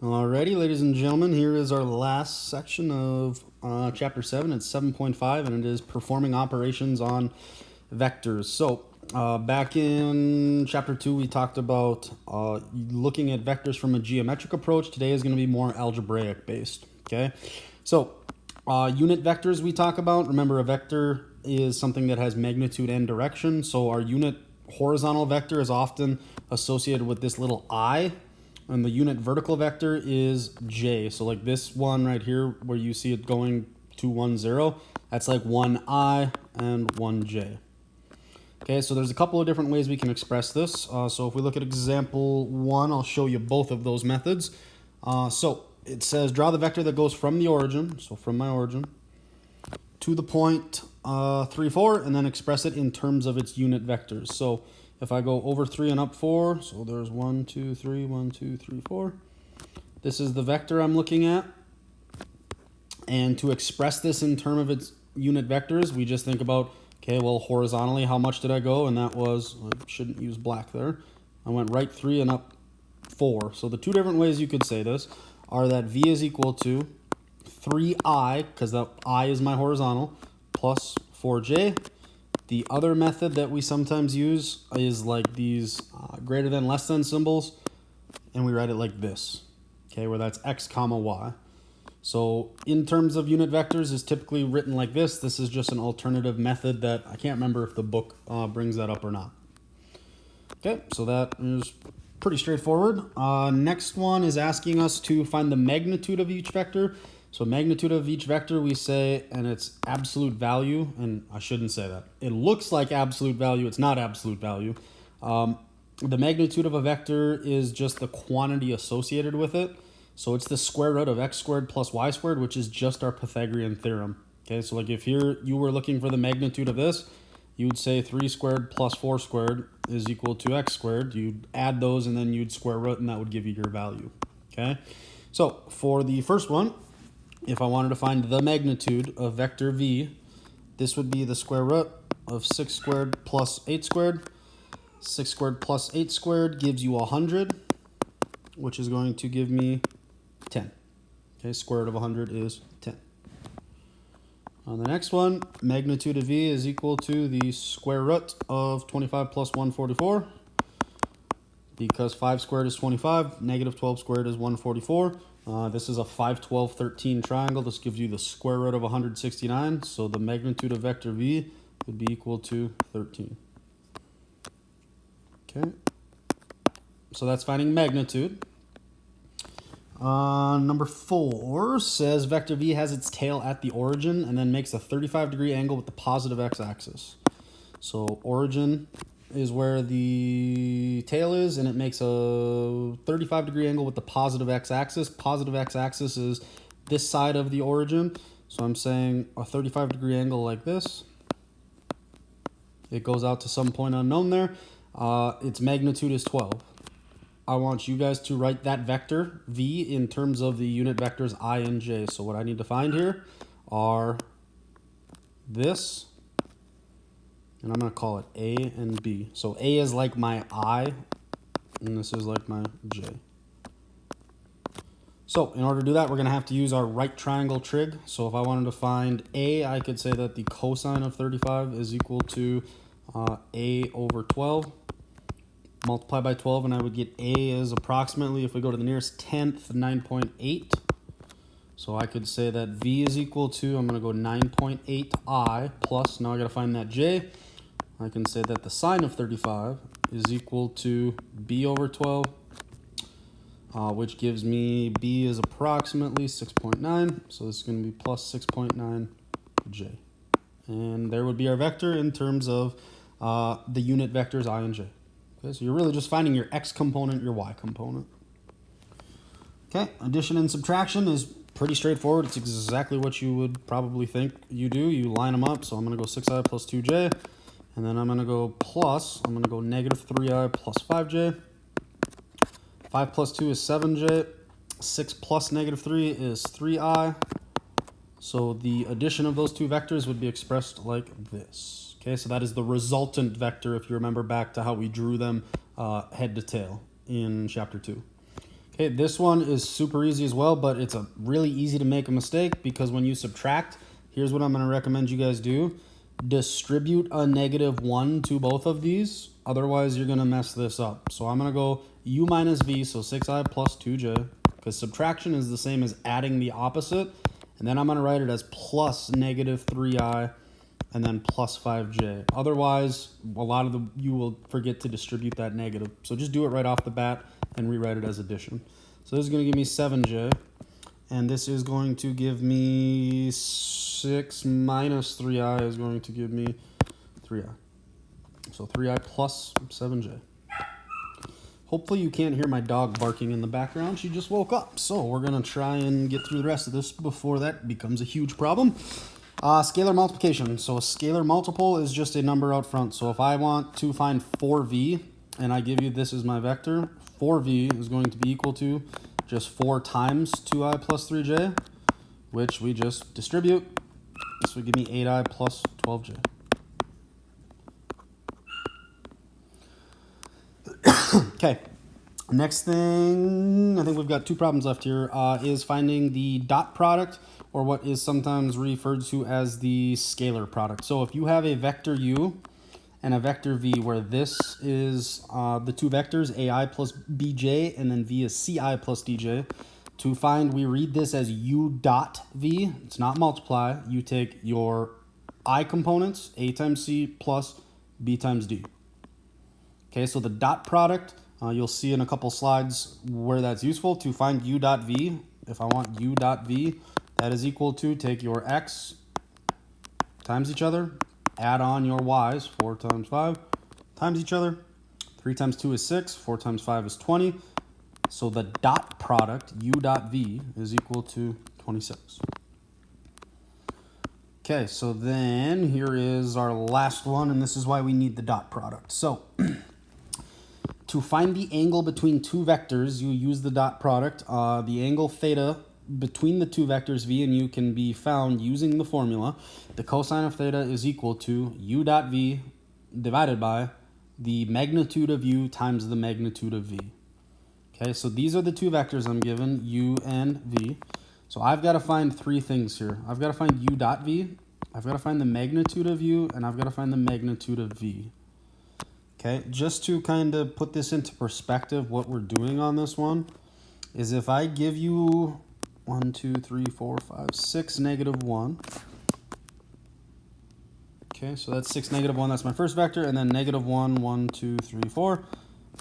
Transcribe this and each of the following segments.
Alrighty, ladies and gentlemen, here is our last section of Chapter 7. It's 7.5, and it is performing operations on vectors. So, back in Chapter 2, we talked about looking at vectors from a geometric approach. Today is going to be more algebraic based, okay? So, unit vectors we talk about. Remember, a vector is something that has magnitude and direction. So, our unit horizontal vector is often associated with this little I, and the unit vertical vector is j. So like this one right here where you see it going 2, 1, 0, that's like 1i and 1j. Okay, so there's a couple of different ways we can express this. So if we look at example 1, I'll show you both of those methods. So it says draw the vector that goes from the origin, so from my origin, to the point 3, 4, and then express it in terms of its unit vectors. So if I go over 3 and up 4, so there's 1, 2, 3, 1, 2, 3, 4. This is the vector I'm looking at. And to express this in terms of its unit vectors, we just think about, okay, well, horizontally, how much did I go? And that was, I shouldn't use black there. I went right 3 and up 4. So the two different ways you could say this are that v is equal to 3i, because the I is my horizontal, plus 4j. The other method that we sometimes use is like these greater than, less than symbols, and we write it like this, okay, where that's x comma y. So in terms of unit vectors is typically written like this. This is just an alternative method that I can't remember if the book brings that up or not. Okay, so that is pretty straightforward. Next one is asking us to find the magnitude of each vector. So magnitude of each vector we say, and it's absolute value, and I shouldn't say that. It looks like absolute value, it's not absolute value. The magnitude of a vector is just the quantity associated with it. So it's the square root of x squared plus y squared, which is just our Pythagorean theorem. Okay, so like if here you were looking for the magnitude of this, you would say 3 squared plus 4 squared is equal to x squared. You'd add those and then you'd square root, and that would give you your value. Okay, so for the first one, if I wanted to find the magnitude of vector v, this would be the square root of 6 squared plus 8 squared. 6 squared plus 8 squared gives you 100, which is going to give me 10. Okay, square root of 100 is 10. On the next one, magnitude of v is equal to the square root of 25 plus 144. Because 5 squared is 25, negative 12 squared is 144. This is a 5, 12, 13 triangle. This gives you the square root of 169. So the magnitude of vector v would be equal to 13. Okay. So that's finding magnitude. Number 4 says vector v has its tail at the origin and then makes a 35-degree angle with the positive x-axis. So origin is where the tail is, and it makes a 35-degree angle with the positive x-axis. Positive x-axis is this side of the origin. So I'm saying a 35-degree angle like this. It goes out to some point unknown there. Its magnitude is 12. I want you guys to write that vector, v, in terms of the unit vectors I and j. So what I need to find here are this, and I'm going to call it A and B. So A is like my I, and this is like my J. So in order to do that, we're going to have to use our right triangle trig. So if I wanted to find A, I could say that the cosine of 35 is equal to A over 12. Multiply by 12, and I would get A is approximately, if we go to the nearest tenth, 9.8. So I could say that V is equal to, I'm going to go 9.8i plus, now I got to find that J. I can say that the sine of 35 is equal to B over 12, which gives me B is approximately 6.9. So this is going to be plus 6.9j. And there would be our vector in terms of the unit vectors I and j. Okay, so you're really just finding your x component, your y component. Okay, addition and subtraction is pretty straightforward. It's exactly what you would probably think you do. You line them up. So I'm going to go 6i plus 2j. And then I'm going to go plus, I'm going to go negative 3i plus 5j. 5 plus 2 is 7j. 6 plus negative 3 is 3i. So the addition of those two vectors would be expressed like this. Okay, so that is the resultant vector if you remember back to how we drew them head to tail in chapter 2. Okay, this one is super easy as well, but it's a really easy to make a mistake because when you subtract, here's what I'm going to recommend you guys do. Distribute a -1 to both of these. Otherwise, you're going to mess this up. So I'm going to go u minus v, so 6i plus 2j, because subtraction is the same as adding the opposite. And then I'm going to write it as plus -3i and then plus 5j. Otherwise, a lot of you will forget to distribute that negative. So just do it right off the bat and rewrite it as addition. So this is going to give me 7j. And this is going to give me 6 minus 3i is going to give me 3i. So 3i plus 7j. Hopefully you can't hear my dog barking in the background. She just woke up. So we're going to try and get through the rest of this before that becomes a huge problem. Scalar multiplication. So a scalar multiple is just a number out front. So if I want to find 4v and I give you this as my vector, 4v is going to be equal to just 4 times 2i plus 3j, which we just distribute. This would give me 8i plus 12j. Okay, next thing, I think we've got 2 problems left here, is finding the dot product, or what is sometimes referred to as the scalar product. So if you have a vector u and a vector v, where this is the 2 vectors, ai plus bj, and then v is ci plus dj. To find, we read this as u dot v. It's not multiply. You take your I components, a times c plus b times d. Okay, so the dot product, you'll see in a couple slides where that's useful. To find u dot v, if I want u dot v, that is equal to take your x times each other, add on your y's, 4 times 5, times each other. 3 times 2 is 6, 4 times 5 is 20. So the dot product, u dot v, is equal to 26. Okay, so then here is our last one, and this is why we need the dot product. So to find the angle between 2 vectors, you use the dot product. The angle theta between the 2 vectors v and u can be found using the formula. The cosine of theta is equal to u dot v divided by the magnitude of u times the magnitude of v. Okay, so these are the 2 vectors I'm given, u and v. So I've got to find 3 things here. I've got to find u dot v, I've got to find the magnitude of u, and I've got to find the magnitude of v. Okay, just to kind of put this into perspective, what we're doing on this one is if I give you 1, 2, 3, 4, 5, 6, -1. Okay, so that's 6, -1. That's my first vector. And then -1, 1, 2, 3, 4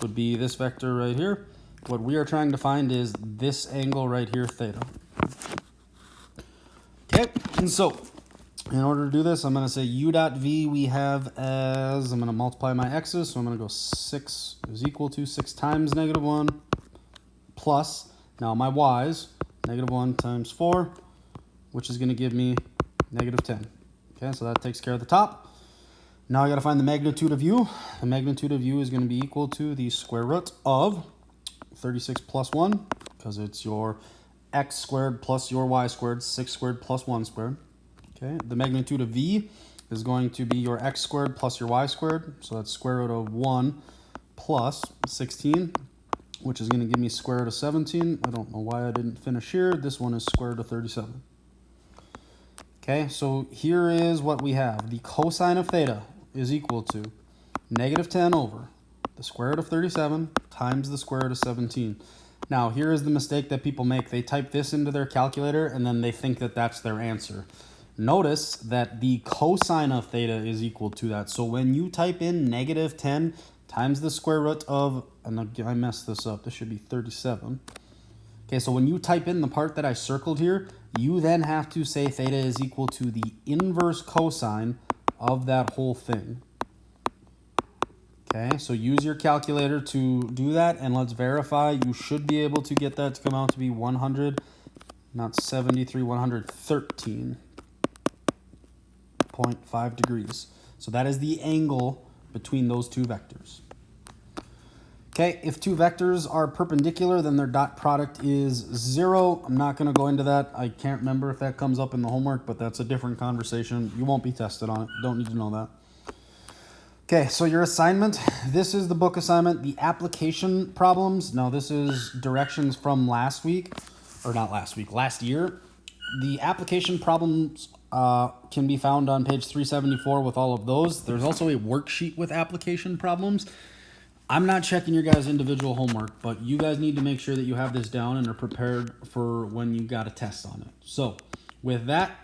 would be this vector right here. What we are trying to find is this angle right here, theta. Okay, and so in order to do this, I'm going to say u dot v we have as, I'm going to multiply my x's, so I'm going to go 6 is equal to 6 times -1 plus, now my y's, -1 times 4, which is going to give me -10. Okay, so that takes care of the top. Now I got to find the magnitude of u. The magnitude of u is going to be equal to the square root of 36 plus 1, because it's your x squared plus your y squared, 6 squared plus 1 squared. Okay, the magnitude of v is going to be your x squared plus your y squared, so that's square root of 1 plus 16, which is going to give me square root of 17. I don't know why I didn't finish here. This one is square root of 37. Okay, so here is what we have. The cosine of theta is equal to -10 over the square root of 37 times the square root of 17. Now, here is the mistake that people make. They type this into their calculator, and then they think that that's their answer. Notice that the cosine of theta is equal to that. So when you type in -10 times the square root of, and I messed this up, this should be 37. Okay, so when you type in the part that I circled here, you then have to say theta is equal to the inverse cosine of that whole thing. Okay, so use your calculator to do that, and let's verify. You should be able to get that to come out to be 100, not 73, 113.5 degrees. So that is the angle between those 2 vectors. Okay, if 2 vectors are perpendicular, then their dot product is 0. I'm not going to go into that. I can't remember if that comes up in the homework, but that's a different conversation. You won't be tested on it. Don't need to know that. Okay, so your assignment, this is the book assignment, the application problems. Now this is directions from last week, or not last week, last year. The application problems can be found on page 374 with all of those. There's also a worksheet with application problems. I'm not checking your guys' individual homework, but you guys need to make sure that you have this down and are prepared for when you got a test on it. So with that,